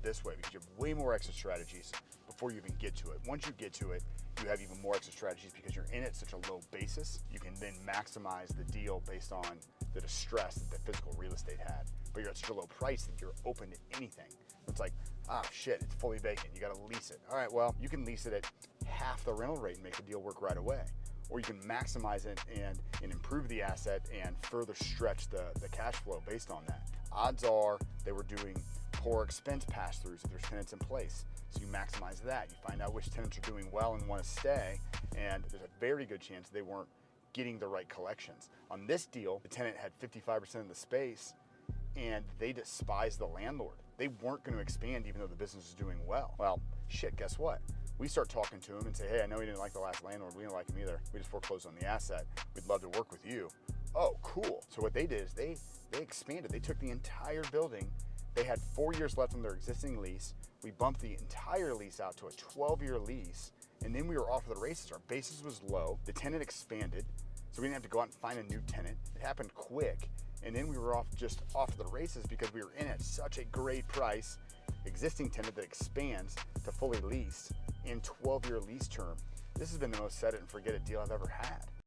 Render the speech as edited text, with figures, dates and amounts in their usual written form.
this way because you have way more exit strategies before you even get to it. Once you get to it, you have even more exit strategies because you're in at such a low basis. You can then maximize the deal based on the distress that the physical real estate had. But you're at such a low price that you're open to anything. It's like, ah, shit, it's fully vacant. You gotta lease it. All right, well, you can lease it at half the rental rate and make the deal work right away. Or you can maximize it and improve the asset and further stretch the cash flow based on that. Odds are they were doing poor expense pass-throughs if there's tenants in place. So you maximize that. You find out which tenants are doing well and want to stay, and there's a very good chance they weren't getting the right collections. On this deal, the tenant had 55% of the space, and they despised the landlord. They weren't going to expand even though the business was doing well. Well, shit, guess what? We start talking to him and say, hey, I know you didn't like the last landlord. We didn't like him either. We just foreclosed on the asset. We'd love to work with you. Oh, cool. So what they did is they expanded. They took the entire building. They had 4 years left on their existing lease. We bumped the entire lease out to a 12-year lease, and then we were off to the races. Our basis was low. The tenant expanded, so we didn't have to go out and find a new tenant. It happened quick, and then we were off to the races because we were in at such a great price. Existing tenant that expands to fully leased in 12-year lease term. This has been the most set it and forget it deal I've ever had.